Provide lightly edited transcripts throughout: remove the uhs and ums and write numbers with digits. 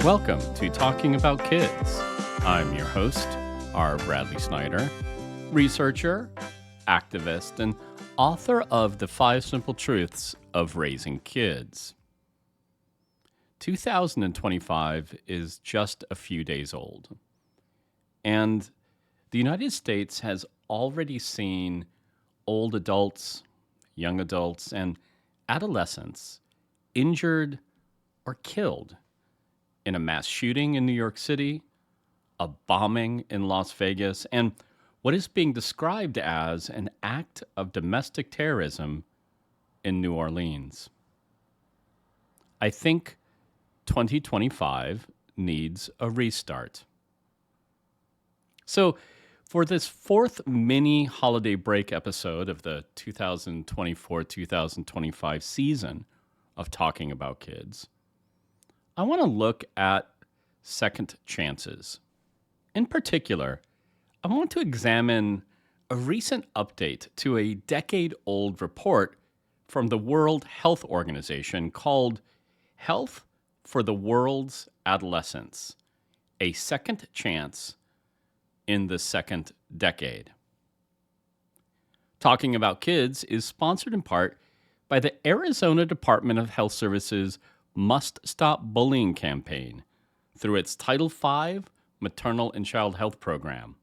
Welcome to Talking About Kids. I'm your host, R. Bradley Snyder, researcher, activist, and author of The 5 Simple Truths of Raising Kids. 2025 is just a few days old, and the United States has already seen old adults, young adults, and adolescents injured or killed in a mass shooting in New York City, a bombing in Las Vegas, and what is being described as an act of domestic terrorism in New Orleans. I think 2025 needs a restart. So, for this fourth mini holiday break episode of the 2024-2025 season of Talking About Kids, I want to look at second chances. In particular, I want to examine a recent update to a decade-old report from the World Health Organization called Health for the World's Adolescents, a Second Chance in the Second Decade. Talking About Kids is sponsored in part by the Arizona Department of Health Services Must Stop Bullying campaign through its Title V Maternal and Child Health Program.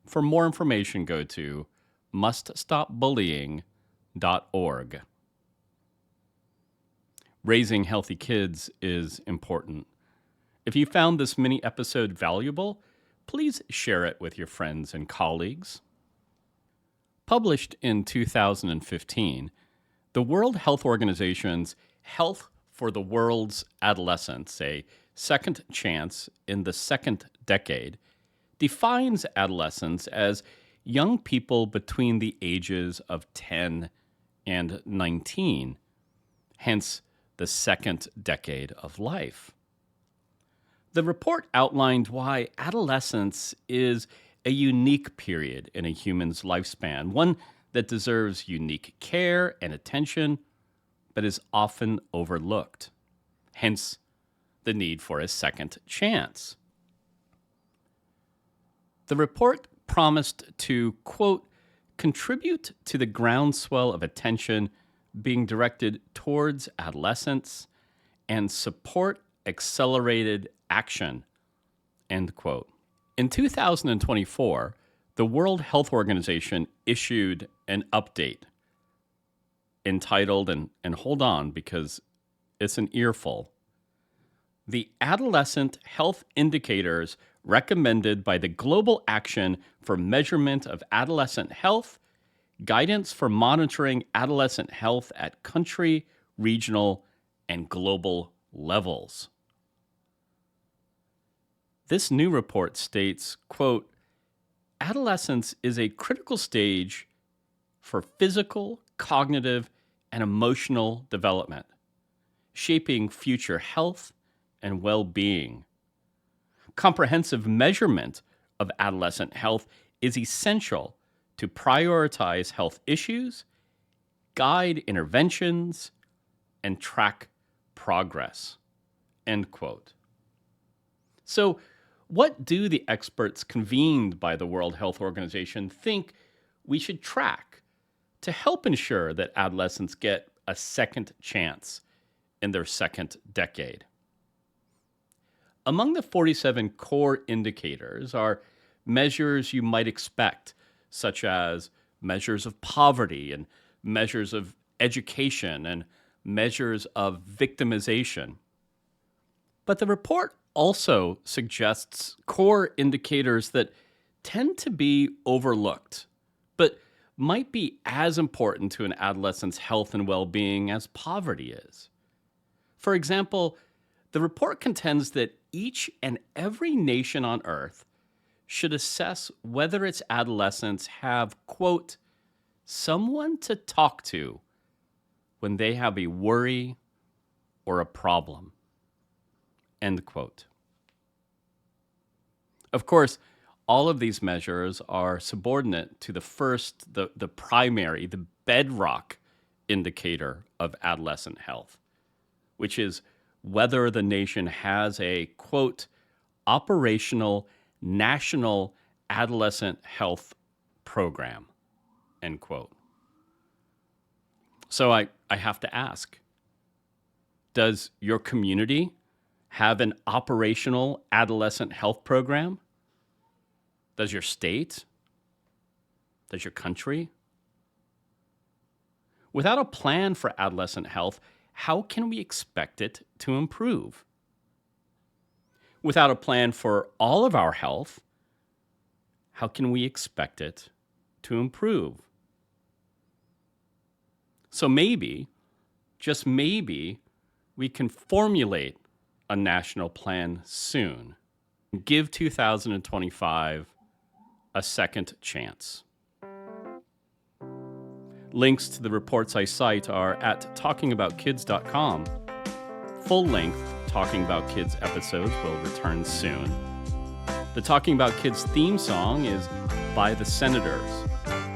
For more information, go to muststopbullying.org. Raising healthy kids is important. If you found this mini episode valuable, please share it with your friends and colleagues. Published in 2015, the World Health Organization's Health for the World's Adolescents, a Second Chance in the Second Decade, defines adolescents as young people between the ages of 10 and 19, hence the second decade of life. The report outlined why adolescence is a unique period in a human's lifespan, one that deserves unique care and attention, but is often overlooked. Hence, the need for a second chance. The report promised to, quote, contribute to the groundswell of attention being directed towards adolescents and support accelerated action, end quote. In 2024, the World Health Organization issued an update entitled, and hold on because it's an earful, The Adolescent Health Indicators Recommended by the Global Action for Measurement of Adolescent Health, Guidance for Monitoring Adolescent Health at Country, Regional, and Global Levels. This new report states, quote, adolescence is a critical stage for physical, cognitive, and emotional development, shaping future health and well-being. Comprehensive measurement of adolescent health is essential to prioritize health issues, guide interventions, and track progress, end quote. So, what do the experts convened by the World Health Organization think we should track to help ensure that adolescents get a second chance in their second decade? Among the 47 core indicators are measures you might expect, such as measures of poverty and measures of education and measures of victimization. But the report also suggests core indicators that tend to be overlooked, but might be as important to an adolescent's health and well-being as poverty is. For example, the report contends that each and every nation on Earth should assess whether its adolescents have, quote, someone to talk to when they have a worry or a problem, end quote. Of course, all of these measures are subordinate to the first, the primary, the bedrock indicator of adolescent health, which is whether the nation has a, quote, operational national adolescent health program, end quote. So I have to ask, does your community have an operational adolescent health program? Does your state? Does your country? Without a plan for adolescent health, how can we expect it to improve? Without a plan for all of our health, how can we expect it to improve? So maybe, just maybe, we can formulate a national plan soon and give 2025 a second chance. Links to the reports I cite are at talkingaboutkids.com. Full-length Talking About Kids episodes will return soon. The Talking About Kids theme song is by the Senators.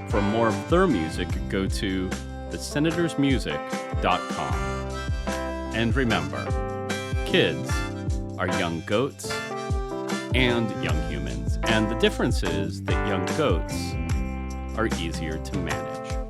For more of their music, go to thesenatorsmusic.com. And remember, kids are young goats and young humans, and the difference is that young goats are easier to manage.